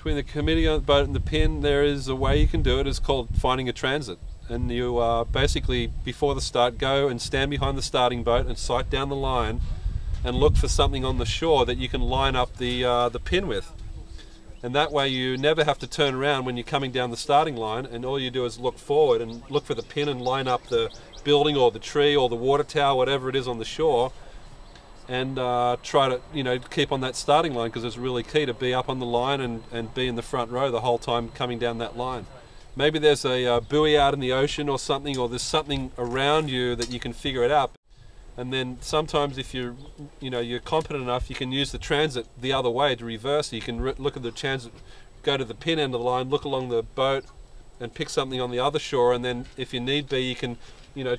Between the committee on the boat and the pin, there is a way you can do it. It's called finding a transit. And you basically, before the start, go and stand behind the starting boat and sight down the line and look for something on the shore that you can line up the pin with. And that way you never have to turn around when you're coming down the starting line, and all you do is look forward and look for the pin and line up the building or the tree or the water tower, whatever it is on the shore, and try to keep on that starting line, because it's really key to be up on the line and be in the front row the whole time coming down that line. Maybe there's a buoy out in the ocean or something, or there's something around you that you can figure it out. And then sometimes if you're competent enough, you can use the transit the other way to reverse. You can look at the transit, go to the pin end of the line, look along the boat and pick something on the other shore, and then if you need be, you can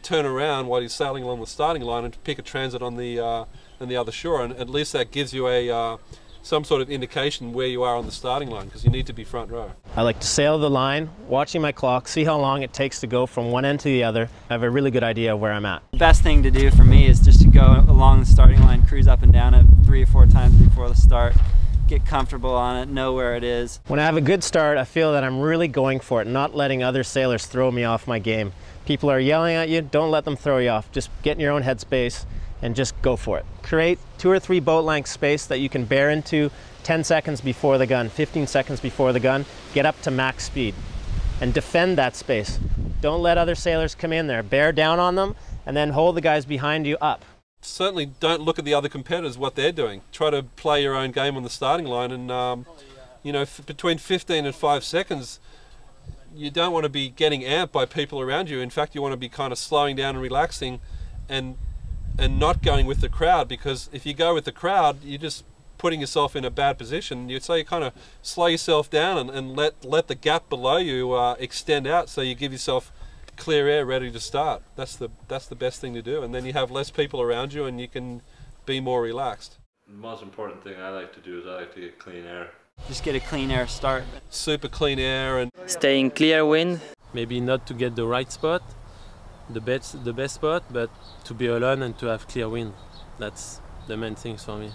turn around while you're sailing along the starting line and pick a transit on the other shore, and at least that gives you a some sort of indication where you are on the starting line, because you need to be front row. I like to sail the line, watching my clock, see how long it takes to go from one end to the other. I have a really good idea of where I'm at. The best thing to do for me is just to go along the starting line, cruise up and down it 3 or 4 times before the start, get comfortable on it, know where it is. When I have a good start, I feel that I'm really going for it, not letting other sailors throw me off my game. People are yelling at you, don't let them throw you off. Just get in your own headspace and just go for it. Create 2 or 3 boat length space that you can bear into 10 seconds before the gun, 15 seconds before the gun. Get up to max speed and defend that space. Don't let other sailors come in there. Bear down on them and then hold the guys behind you up. Certainly don't look at the other competitors, what they're doing. Try to play your own game on the starting line, and between 15 and 5 seconds, you don't want to be getting amped by people around you. In fact, you want to be kind of slowing down and relaxing and not going with the crowd, because if you go with the crowd, you're just putting yourself in a bad position. So you kind of slow yourself down and let the gap below you extend out, so you give yourself clear air ready to start. That's the best thing to do, and then you have less people around you and you can be more relaxed. The most important thing I like to do is I like to get clean air. Just get a clean air start. Super clean air and stay in clear wind. Maybe not to get the right spot, the best spot, but to be alone and to have clear wind. That's the main things for me.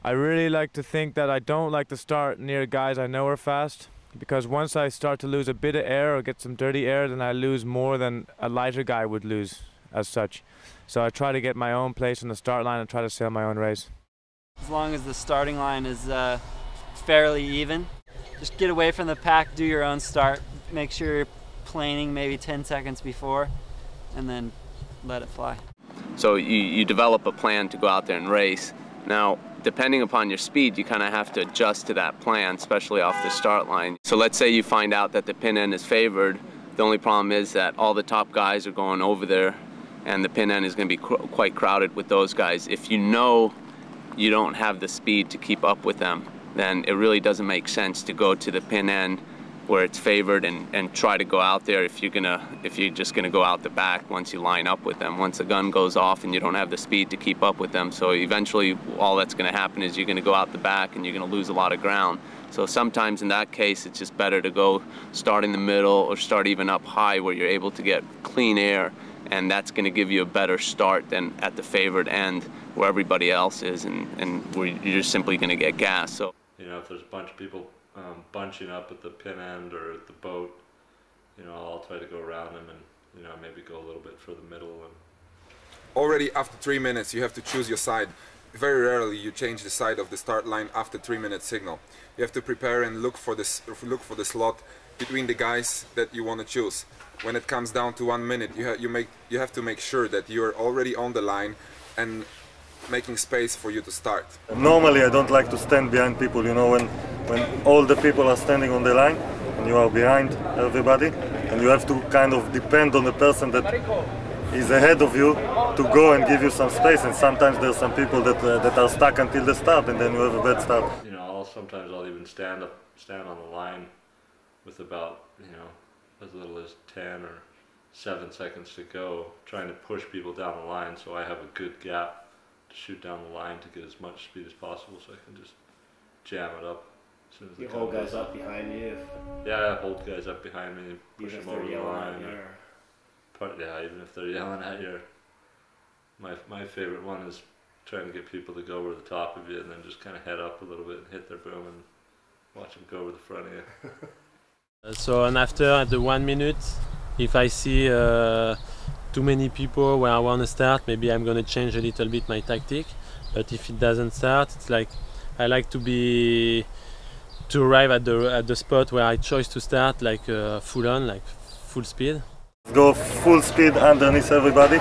I really like to think that I don't like to start near guys I know are fast, because once I start to lose a bit of air or get some dirty air, then I lose more than a lighter guy would lose as such. So I try to get my own place on the start line and try to sail my own race. As long as the starting line is fairly even, just get away from the pack, do your own start, make sure you're planing maybe 10 seconds before, and then let it fly. So you develop a plan to go out there and race. Now, depending upon your speed, you kind of have to adjust to that plan, especially off the start line. So let's say you find out that the pin end is favored. The only problem is that all the top guys are going over there, and the pin end is going to be quite crowded with those guys. If you know you don't have the speed to keep up with them, then it really doesn't make sense to go to the pin end where it's favored and try to go out there if you're just gonna go out the back once you line up with them. Once the gun goes off and you don't have the speed to keep up with them, so eventually all that's gonna happen is you're gonna go out the back and you're gonna lose a lot of ground. So sometimes in that case it's just better to go start in the middle or start even up high where you're able to get clean air, and that's gonna give you a better start than at the favored end where everybody else is and where you're just simply gonna get gas. So if there's a bunch of people bunching up at the pin end or at the boat, I'll try to go around them and maybe go a little bit for the middle. And already after 3 minutes you have to choose your side. Very rarely you change the side of the start line after 3-minute signal. You have to prepare and look for the slot between the guys that you want to choose. When it comes down to 1 minute, you have to make sure that you are already on the line and making space for you to start. Normally I don't like to stand behind people, when all the people are standing on the line and you are behind everybody, and you have to kind of depend on the person that is ahead of you to go and give you some space, and sometimes there's some people that are stuck until the start, and then you have a bad start. Sometimes I'll even stand on the line with about as little as 10 or 7 seconds to go, trying to push people down the line so I have a good gap to shoot down the line to get as much speed as possible, so I can just jam it up as soon as you hold guys up behind you. Yeah, I hold guys up behind me, push them over the line. Yeah, even if they're yelling at you. My favorite one is trying to get people to go over the top of you and then just kind of head up a little bit and hit their boom and Watch him go over the front of you. So and after at the 1 minute, if I see too many people where I want to start, maybe I'm going to change a little bit my tactic. But if it doesn't start, it's like I like to arrive at the spot where I chose to start, like full on, like full speed. Go full speed underneath everybody,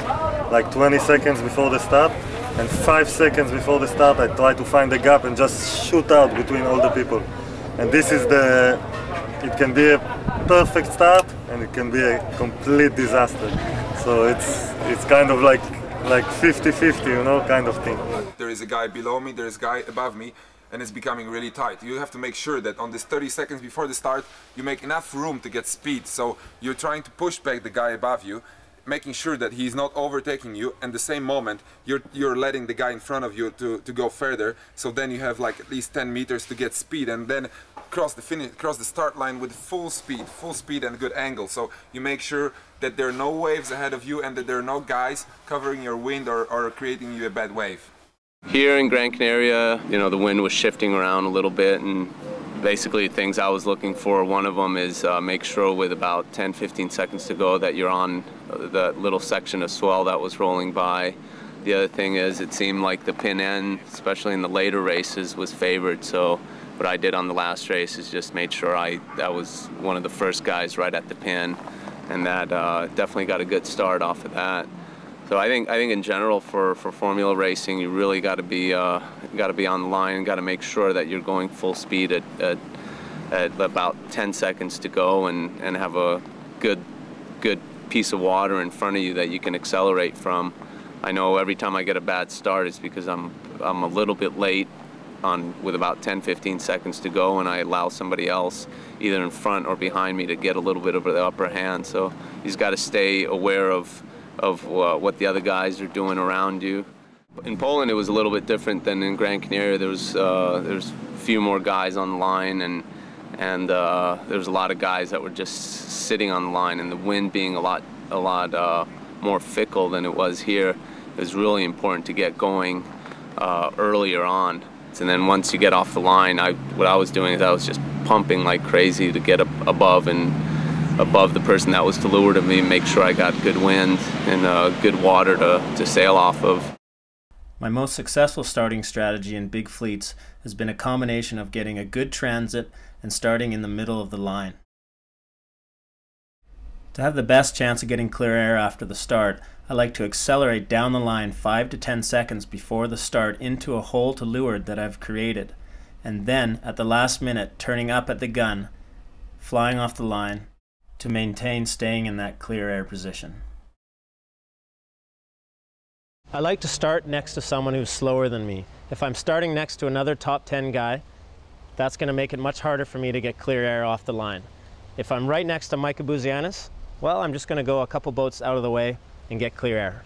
like 20 seconds before the start, and 5 seconds before the start I try to find a gap and just shoot out between all the people. And this is it can be a perfect start and it can be a complete disaster. So it's kind of like 50-50, you know, kind of thing. There is a guy below me, there is a guy above me, and it's becoming really tight. You have to make sure that on this 30 seconds before the start, you make enough room to get speed. So you're trying to push back the guy above you, making sure that he's not overtaking you, and the same moment you're letting the guy in front of you to go further. So then you have like at least 10 meters to get speed, and then cross the start line with full speed and good angle. So you make sure that there are no waves ahead of you and that there are no guys covering your wind or creating you a bad wave. Here in Gran Canaria, you know, the wind was shifting around a little bit, and basically things I was looking for, one of them is make sure with about 10-15 seconds to go that you're on the little section of swell that was rolling by. The other thing is it seemed like the pin end, especially in the later races, was favored. So what I did on the last race is just made sure I was one of the first guys right at the pin, and that definitely got a good start off of that. So I think in general for formula racing, you really got to be on the line and got to make sure that you're going full speed at about 10 seconds to go, and have a good piece of water in front of you that you can accelerate from. I know every time I get a bad start, it's because I'm a little bit late with about 10-15 seconds to go, and I allow somebody else either in front or behind me to get a little bit of the upper hand. So you just got to stay aware of what the other guys are doing around you. In Poland, it was a little bit different than in Gran Canaria. There's a few more guys on the line, and there's a lot of guys that were just sitting on the line, and the wind being a lot more fickle than it was here. It was really important to get going earlier on. And then once you get off the line, what I was doing is I was just pumping like crazy to get above the person that was to leeward of me, make sure I got good wind and good water to sail off of. My most successful starting strategy in big fleets has been a combination of getting a good transit and starting in the middle of the line. To have the best chance of getting clear air after the start, I like to accelerate down the line 5 to 10 seconds before the start into a hole to leeward that I've created, and then at the last minute turning up at the gun, flying off the line, to maintain staying in that clear air position. I like to start next to someone who's slower than me. If I'm starting next to another top 10 guy, that's going to make it much harder for me to get clear air off the line. If I'm right next to Micah Buzianis, well, I'm just going to go a couple boats out of the way and get clear air.